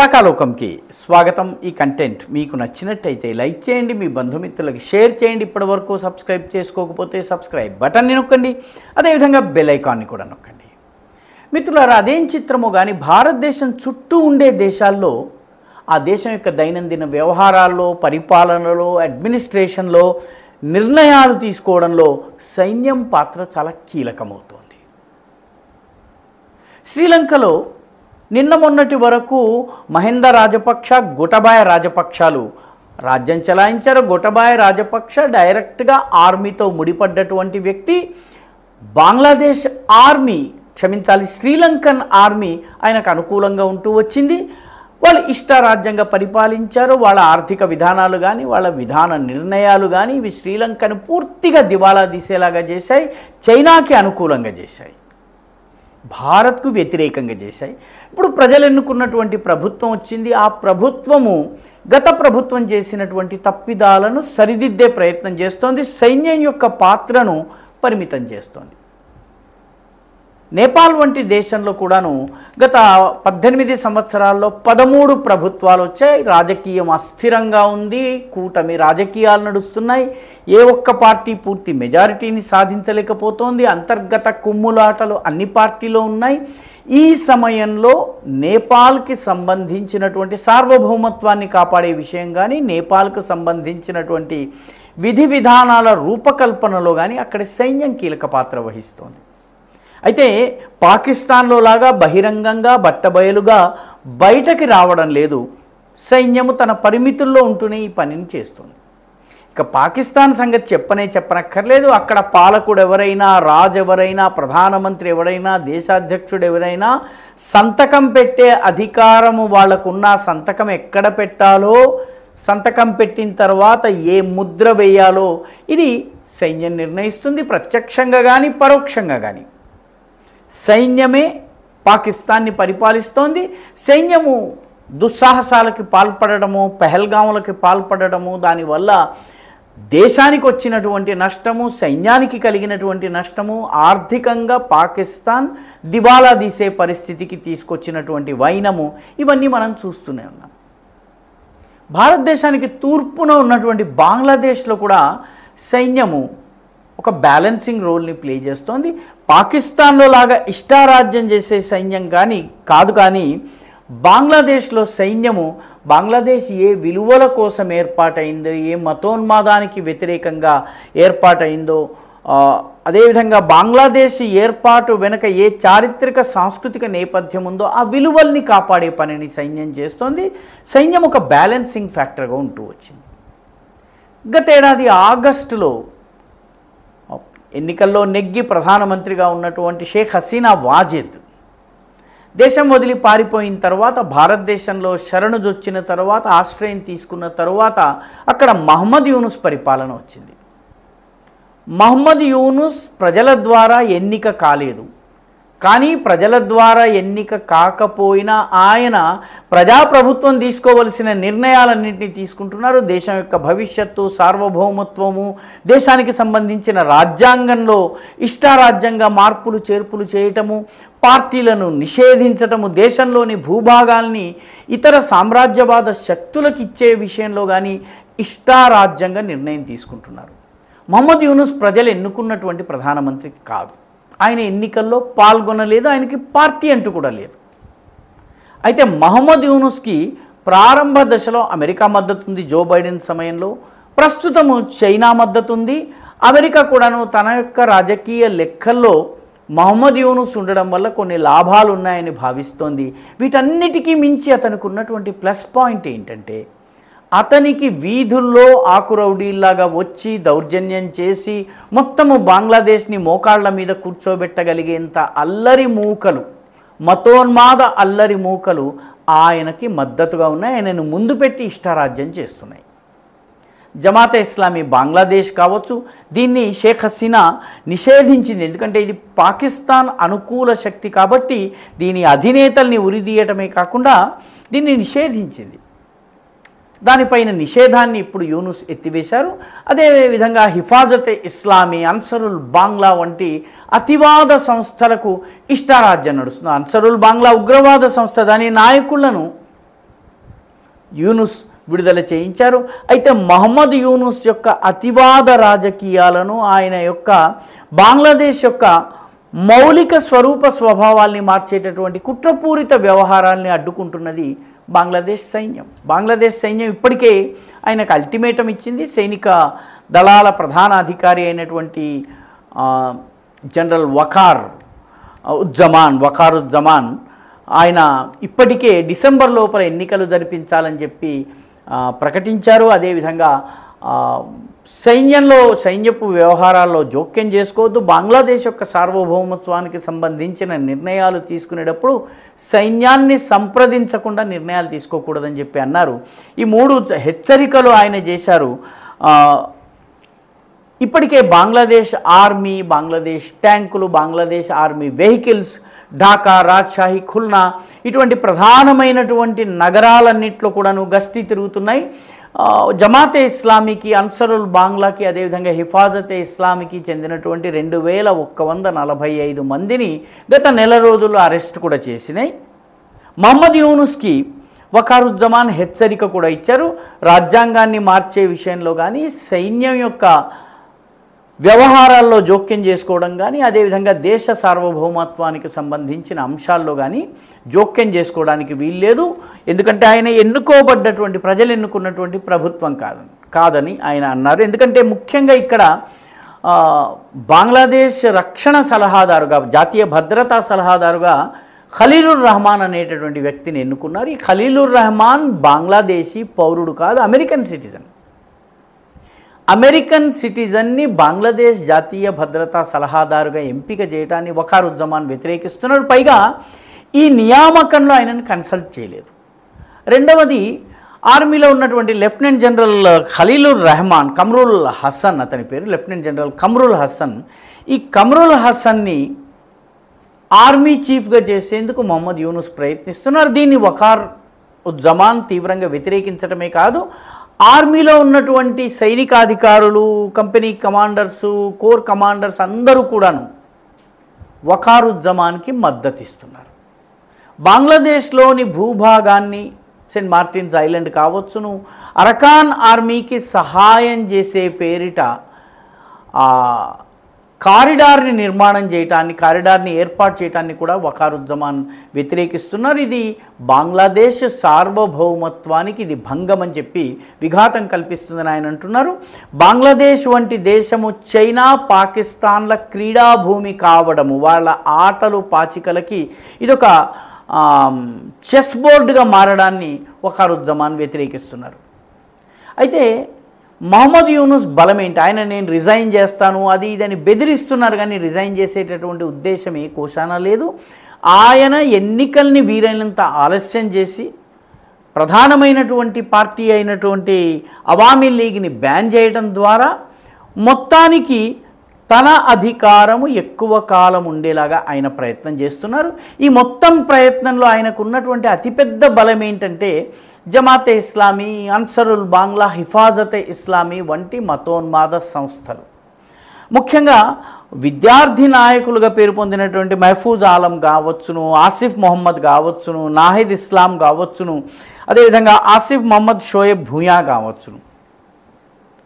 రాకాలోకంకి స్వాగతం. ఈ కంటెంట్ మీకు నచ్చినట్టయితే లైక్ చేయండి, మీ బంధుమిత్రులకు షేర్ చేయండి. ఇప్పటివరకు సబ్స్క్రైబ్ చేసుకోకపోతే సబ్స్క్రైబ్ బటన్ని నొక్కండి, అదేవిధంగా బెల్ ఐకాన్ని కూడా నొక్కండి. మిత్రులారా, అదేం చిత్రమో కానీ భారతదేశం చుట్టూ ఉండే దేశాల్లో ఆ దేశం యొక్క దైనందిన వ్యవహారాల్లో, పరిపాలనలో, అడ్మినిస్ట్రేషన్లో, నిర్ణయాలు తీసుకోవడంలో సైన్యం పాత్ర చాలా కీలకమవుతోంది. శ్రీలంకలో నిన్న మొన్నటి వరకు మహింద రాజపక్ష, గోటబాయ రాజపక్షాలు రాజ్యం చలాయించారు. గోటబాయ రాజపక్ష డైరెక్ట్గా ఆర్మీతో ముడిపడ్డటువంటి వ్యక్తి. బంగ్లాదేశ్ ఆర్మీ, క్షమించాలి, శ్రీలంకన్ ఆర్మీ ఆయనకు అనుకూలంగా ఉంటూ వచ్చింది. వాళ్ళు ఇష్టారాజ్యంగా పరిపాలించారు. వాళ్ళ ఆర్థిక విధానాలు కానీ, వాళ్ళ విధాన నిర్ణయాలు కానీ ఇవి శ్రీలంకను పూర్తిగా దివాలా తీసేలాగా చేశాయి. చైనాకి అనుకూలంగా చేశాయి, భారత్కు వ్యతిరేకంగా చేశాయి. ఇప్పుడు ప్రజలు ఎన్నుకున్నటువంటి ప్రభుత్వం వచ్చింది. ఆ ప్రభుత్వము గత ప్రభుత్వం చేసినటువంటి తప్పిదాలను సరిదిద్దే ప్రయత్నం చేస్తోంది. సైన్యం యొక్క పాత్రను పరిమితం చేస్తోంది. నేపాల్ వంటి దేశంలో కూడాను గత 18 సంవత్సరాల్లో 13 ప్రభుత్వాలు వచ్చాయి. రాజకీయం అస్థిరంగా ఉంది, కూటమి రాజకీయాలు నడుస్తున్నాయి. ఏ ఒక్క పార్టీ పూర్తి మెజారిటీని సాధించలేకపోతోంది. అంతర్గత కుమ్ములాటలు అన్ని పార్టీలో ఉన్నాయి. ఈ సమయంలో నేపాల్కి సంబంధించినటువంటి సార్వభౌమత్వాన్ని కాపాడే విషయం కానీ, నేపాల్కు సంబంధించినటువంటి విధి విధానాల రూపకల్పనలో కానీ అక్కడ సైన్యం కీలక పాత్ర వహిస్తోంది. అయితే పాకిస్తాన్లో లాగా బహిరంగంగా బట్టబయలుగా బయటకి రావడం లేదు. సైన్యము తన పరిమితుల్లో ఉంటూనే ఈ పనిని చేస్తుంది. ఇక పాకిస్తాన్ సంగతి చెప్పనక్కర్లేదు. అక్కడ పాలకుడు ఎవరైనా, రాజు ఎవరైనా, ప్రధానమంత్రి ఎవరైనా, దేశాధ్యక్షుడు ఎవరైనా సంతకం పెట్టే అధికారము వాళ్ళకున్న, సంతకం ఎక్కడ పెట్టాలో, సంతకం పెట్టిన తర్వాత ఏ ముద్ర వేయాలో ఇది సైన్యం నిర్ణయిస్తుంది. ప్రత్యక్షంగా కానీ పరోక్షంగా కానీ సైన్యమే పాకిస్తాన్ని పరిపాలిస్తోంది. సైన్యము దుస్సాహసాలకి పాల్పడము, పెహల్గాములకి పాల్పడము, దానివల్ల దేశానికి వచ్చినటువంటి నష్టము, సైన్యానికి కలిగినటువంటి నష్టము, ఆర్థికంగా పాకిస్తాన్ దివాలా తీసే పరిస్థితికి తీసుకొచ్చినటువంటి వైనము, ఇవన్నీ మనం చూస్తూనే ఉన్నాం. భారతదేశానికి తూర్పున ఉన్నటువంటి బంగ్లాదేశ్లో కూడా సైన్యము ఒక బ్యాలెన్సింగ్ రోల్ని ప్లే చేస్తోంది. పాకిస్తాన్లో లాగా ఇష్టారాజ్యం చేసే సైన్యం కాదు, కానీ బంగ్లాదేశ్లో సైన్యము బంగ్లాదేశ్ ఏ విలువల కోసం ఏర్పాటైందో, ఏ మతోన్మాదానికి వ్యతిరేకంగా ఏర్పాటైందో, అదేవిధంగా బంగ్లాదేశ్ ఏర్పాటు వెనుక ఏ చారిత్రక సాంస్కృతిక నేపథ్యం ఉందో ఆ విలువల్ని కాపాడే పనిని సైన్యం చేస్తోంది. సైన్యం ఒక బ్యాలెన్సింగ్ ఫ్యాక్టర్గా ఉంటూ వచ్చింది. గతేడాది ఆగస్టులో ఎన్నికల్లో నెగ్గి ప్రధానమంత్రిగా ఉన్నటువంటి షేక్ హసీనా వాజిద్ దేశం వదిలి పారిపోయిన తర్వాత, భారతదేశంలో శరణుజొచ్చిన తర్వాత, ఆశ్రయం తీసుకున్న తర్వాత అక్కడ మహమ్మద్ యూనుస్ పరిపాలన వచ్చింది. మహమ్మద్ యూనుస్ ప్రజల ద్వారా ఎన్నిక కాలేదు, కానీ ప్రజల ద్వారా ఎన్నిక కాకపోయినా ఆయన ప్రజాప్రభుత్వం తీసుకోవలసిన నిర్ణయాలన్నింటినీ తీసుకుంటున్నారు. దేశం యొక్క భవిష్యత్తు, సార్వభౌమత్వము, దేశానికి సంబంధించిన రాజ్యాంగంలో ఇష్టారాజ్యంగా మార్పులు చేర్పులు చేయటము, పార్టీలను నిషేధించటము, దేశంలోని భూభాగాల్ని ఇతర సామ్రాజ్యవాద శక్తులకు ఇచ్చే విషయంలో కానీ ఇష్టారాజ్యంగా నిర్ణయం తీసుకుంటున్నారు. మహమ్మద్ యూనుస్ ప్రజలు ఎన్నుకున్నటువంటి ప్రధానమంత్రి కాదు. ఆయన ఎన్నికల్లో పాల్గొనలేదు, ఆయనకి పార్టీ అంటూ కూడా లేదు. అయితే మహమ్మద్ యూనుస్కి ప్రారంభ దశలో అమెరికా మద్దతు ఉంది, జో బైడెన్ సమయంలో. ప్రస్తుతము చైనా మద్దతు ఉంది. అమెరికా కూడాను తన యొక్క రాజకీయ లెక్కల్లో మహమ్మద్ యూనుస్ ఉండడం వల్ల కొన్ని లాభాలు ఉన్నాయని భావిస్తోంది. వీటన్నిటికీ మించి అతనికి ఉన్నటువంటి ప్లస్ పాయింట్ ఏంటంటే, అతనికి వీధుల్లో ఆకురౌడీల్లాగా వచ్చి దౌర్జన్యం చేసి మొత్తము బంగ్లాదేశ్ని మోకాళ్ల మీద కూర్చోబెట్టగలిగేంత అల్లరి మూకలు, మతోన్మాద అల్లరి మూకలు ఆయనకి మద్దతుగా ఉన్నాయి. ఆయనను ముందు పెట్టి ఇష్టారాజ్యం చేస్తున్నాయి. జమాతే ఇస్లామీ బంగ్లాదేశ్ కావచ్చు, దీన్ని షేక్ హసీనా నిషేధించింది. ఎందుకంటే ఇది పాకిస్తాన్ అనుకూల శక్తి కాబట్టి దీని అధినేతల్ని ఉరిదీయటమే కాకుండా దీన్ని నిషేధించింది. దానిపైన నిషేధాన్ని ఇప్పుడు యూనుస్ ఎత్తివేశారు. అదేవిధంగా హిఫాజతే ఇస్లామీ, అన్సరుల్ బాంగ్లా వంటి అతివాద సంస్థలకు ఇష్టారాజ్యం నడుస్తుంది. అన్సరుల్ బాంగ్లా ఉగ్రవాద సంస్థ, దాని నాయకులను యూనుస్ విడుదల చేయించారు. అయితే మహమ్మద్ యూనుస్ యొక్క అతివాద రాజకీయాలను, ఆయన యొక్క బంగ్లాదేశ్ యొక్క మౌలిక స్వరూప స్వభావాల్ని మార్చేటటువంటి కుట్రపూరిత వ్యవహారాల్ని అడ్డుకుంటున్నది బంగ్లాదేశ్ సైన్యం. బంగ్లాదేశ్ సైన్యం ఇప్పటికే ఆయనకు అల్టిమేటం ఇచ్చింది. సైనిక దళాల ప్రధాన అధికారి అయినటువంటి జనరల్ వకారుజ్జమాన్ ఆయన ఇప్పటికే డిసెంబర్ లోపల ఎన్నికలు జరిపించాలని చెప్పి ప్రకటించారు. అదేవిధంగా సైన్యపు వ్యవహారాల్లో జోక్యం చేసుకోవద్దు, బంగ్లాదేశ్ యొక్క సార్వభౌమత్వానికి సంబంధించిన నిర్ణయాలు తీసుకునేటప్పుడు సైన్యాన్ని సంప్రదించకుండా నిర్ణయాలు తీసుకోకూడదని చెప్పి అన్నారు. ఈ 3 హెచ్చరికలు ఆయన చేశారు. ఇప్పటికే బంగ్లాదేశ్ ఆర్మీ, బంగ్లాదేశ్ ట్యాంకులు, బంగ్లాదేశ్ ఆర్మీ వెహికల్స్ ఢాకా, రాజ్షాహి, ఖుల్నా ఇటువంటి ప్రధానమైనటువంటి నగరాలన్నింటిలో కూడాను గస్తీ తిరుగుతున్నాయి. జమాతే ఇస్లామీకి, అన్సరుల్ బాంగ్లాకి, అదేవిధంగా హిఫాజతే ఇస్లామీకి చెందినటువంటి 2145 మందిని గత నెల రోజుల్లో అరెస్ట్ కూడా చేసినాయి. మహమ్మద్ యూనుస్కి వకారుజ్జమాన్ హెచ్చరిక కూడా ఇచ్చారు. రాజ్యాంగాన్ని మార్చే విషయంలో కానీ, సైన్యం యొక్క వ్యవహారాల్లో జోక్యం చేసుకోవడం కానీ, అదేవిధంగా దేశ సార్వభౌమత్వానికి సంబంధించిన అంశాల్లో కానీ జోక్యం చేసుకోవడానికి వీల్లేదు. ఎందుకంటే ఆయన ఎన్నుకోబడ్డటువంటి, ప్రజలు ఎన్నుకున్నటువంటి ప్రభుత్వం కాదని ఆయన అన్నారు. ఎందుకంటే ముఖ్యంగా ఇక్కడ బంగ్లాదేశ్ రక్షణ సలహాదారుగా, జాతీయ భద్రతా సలహాదారుగా ఖలీలుర్ రహమాన్ అనేటటువంటి వ్యక్తిని ఎన్నుకున్నారు. ఈ ఖలీలుర్ రహమాన్ బంగ్లాదేశీ పౌరుడు కాదు, అమెరికన్ సిటిజన్. అమెరికన్ సిటిజన్ని బంగ్లాదేశ్ జాతీయ భద్రతా సలహాదారుగా ఎంపిక చేయడాన్ని వకారుజ్జమాన్ వ్యతిరేకిస్తున్నారు. పైగా ఈ నియామకంలో ఆయనను కన్సల్ట్ చేయలేదు. రెండవది, ఆర్మీలో ఉన్నటువంటి లెఫ్టినెంట్ జనరల్ ఖలీలుర్ రహమాన్, కమ్రుల్ హసన్ అతని పేరు, లెఫ్టినెంట్ జనరల్ కమ్రుల్ హసన్. ఈ కమ్రుల్ హసన్ని ఆర్మీ చీఫ్గా చేసేందుకు మహమ్మద్ యూనుస్ ప్రయత్నిస్తున్నారు. దీన్ని వకారుజ్జమాన్ తీవ్రంగా వ్యతిరేకించడమే కాదు, ఆర్మీలో ఉన్నటువంటి సైనికాధికారులు, కంపెనీ కమాండర్సు, కోర్ కమాండర్స్ అందరూ కూడాను వకారుజ్జమాన్కి మద్దతు ఇస్తున్నారు. బంగ్లాదేశ్లోని భూభాగాన్ని, సెయింట్ మార్టిన్స్ ఐలాండ్ కావచ్చును, అరకాన్ ఆర్మీకి సహాయం చేసే పేరిట కారిడార్ని నిర్మాణం చేయటాన్ని, కారిడార్ని ఏర్పాటు చేయటాన్ని కూడా వకారుజ్జమాన్ వ్యతిరేకిస్తున్నారు. ఇది బంగ్లాదేశ్ సార్వభౌమత్వానికి ఇది భంగం అని చెప్పి విఘాతం కల్పిస్తుందని ఆయన అంటున్నారు. బంగ్లాదేశ్ వంటి దేశము చైనా, పాకిస్తాన్ల క్రీడాభూమి కావడము, వాళ్ళ ఆటలు పాచికలకి ఇదొక చెస్ బోర్డుగా మారడాన్ని వకారుజ్జమాన్ వ్యతిరేకిస్తున్నారు. అయితే మహమ్మద్ యూనుస్ బలం ఏంటి? ఆయన నేను రిజైన్ చేస్తాను అది ఇదని బెదిరిస్తున్నారు, కానీ రిజైన్ చేసేటటువంటి ఉద్దేశం ఏ కోశానా లేదు. ఆయన ఎన్నికల్ని వీలైనంత ఆలస్యం చేసి ప్రధానమైనటువంటి పార్టీ అయినటువంటి అవామీ లీగ్ని బ్యాన్ చేయడం ద్వారా మొత్తానికి తన అధికారము ఎక్కువ కాలం ఉండేలాగా ఆయన ప్రయత్నం చేస్తున్నారు. ఈ మొత్తం ప్రయత్నంలో ఆయనకు ఉన్నటువంటి అతిపెద్ద బలం ఏంటంటే జమాతే ఇస్లామీ, అన్సరుల్ బాంగ్లా, హిఫాజతే ఇస్లామీ వంటి మతోన్మాద సంస్థలు. ముఖ్యంగా విద్యార్థి నాయకులుగా పేరు పొందినటువంటి మహఫూజ్ ఆలం కావచ్చును, ఆసిఫ్ మొహమ్మద్ కావచ్చును, నాహిద్ ఇస్లాం కావచ్చును, అదేవిధంగా ఆసిఫ్ మొహమ్మద్ షోయబ్ భూయా కావచ్చును,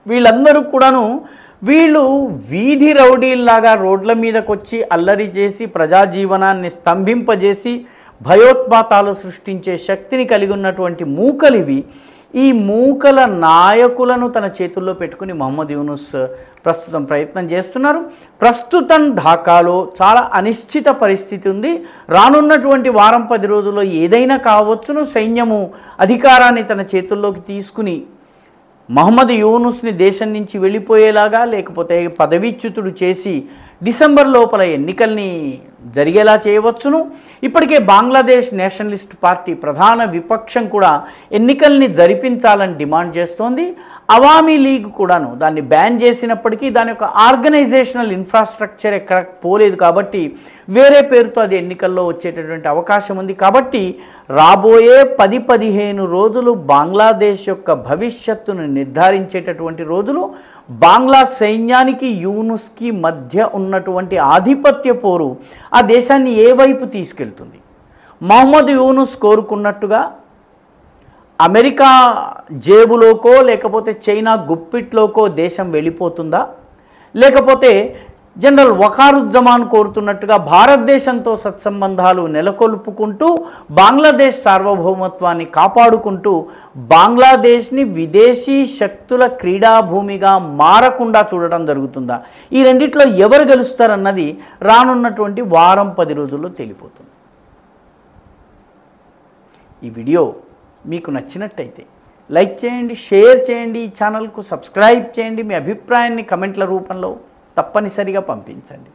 వీళ్ళందరూ కూడాను వీళ్ళు వీధి రౌడీల్లాగా రోడ్ల మీదకి వచ్చి అల్లరి చేసి ప్రజాజీవనాన్ని స్తంభింపజేసి భయోత్పాతాలు సృష్టించే శక్తిని కలిగి ఉన్నటువంటి మూకలివి. ఈ మూకల నాయకులను తన చేతుల్లో పెట్టుకుని మహమ్మద్ యూనుస్ ప్రస్తుతం ప్రయత్నం చేస్తున్నారు. ప్రస్తుతం ఢాకాలో చాలా అనిశ్చిత పరిస్థితి ఉంది. రానున్నటువంటి వారం 10 రోజుల్లో ఏదైనా కావచ్చును. సైన్యము అధికారాన్ని తన చేతుల్లోకి తీసుకుని మహమ్మద్ యూనుస్ని దేశం నుంచి వెళ్ళిపోయేలాగా, లేకపోతే పదవీచ్యుతుడు చేసి డిసెంబర్ లోపల ఎన్నికల్ని జరిగేలా చేయవచ్చును. ఇప్పటికే బంగ్లాదేశ్ నేషనలిస్ట్ పార్టీ ప్రధాన విపక్షం కూడా ఎన్నికల్ని జరిపించాలని డిమాండ్ చేస్తోంది. అవామీ లీగ్ కూడాను దాన్ని బ్యాన్ చేసినప్పటికీ దాని యొక్క ఆర్గనైజేషనల్ ఇన్ఫ్రాస్ట్రక్చర్ ఎక్కడ పోలేదు కాబట్టి వేరే పేరుతో అది ఎన్నికల్లో వచ్చేటటువంటి అవకాశం ఉంది. కాబట్టి రాబోయే 10-15 రోజులు బంగ్లాదేశ్ యొక్క భవిష్యత్తును నిర్ధారించేటటువంటి రోజులు. బంగ్లా సైన్యానికి యూనుస్కి మధ్య ఉన్నటువంటి ఆధిపత్య పోరు ఆ దేశాన్ని ఏ వైపు తీసుకెళ్తుంది? మహమ్మద్ యూనుస్ కోరుకున్నట్టుగా అమెరికా జేబులోకో లేకపోతే చైనా గుప్పిట్లోకో దేశం వెళ్ళిపోతుందా, లేకపోతే జనరల్ వకారుజ్జమాన్ కోరుతున్నట్టుగా భారతదేశంతో సత్సంబంధాలు నెలకొల్పుకుంటూ బంగ్లాదేశ్ సార్వభౌమత్వాన్ని కాపాడుకుంటూ బంగ్లాదేశ్ని విదేశీ శక్తుల క్రీడాభూమిగా మారకుండా చూడటం జరుగుతుందా? ఈ రెండిట్లో ఎవరు గెలుస్తారన్నది రానున్నటువంటి వారం 10 రోజుల్లో తేలిపోతుంది. ఈ వీడియో మీకు నచ్చినట్టయితే లైక్ చేయండి, షేర్ చేయండి, ఈ ఛానల్కు సబ్స్క్రైబ్ చేయండి, మీ అభిప్రాయాన్ని కమెంట్ల రూపంలో తప్పనిసరిగా పంపించండి.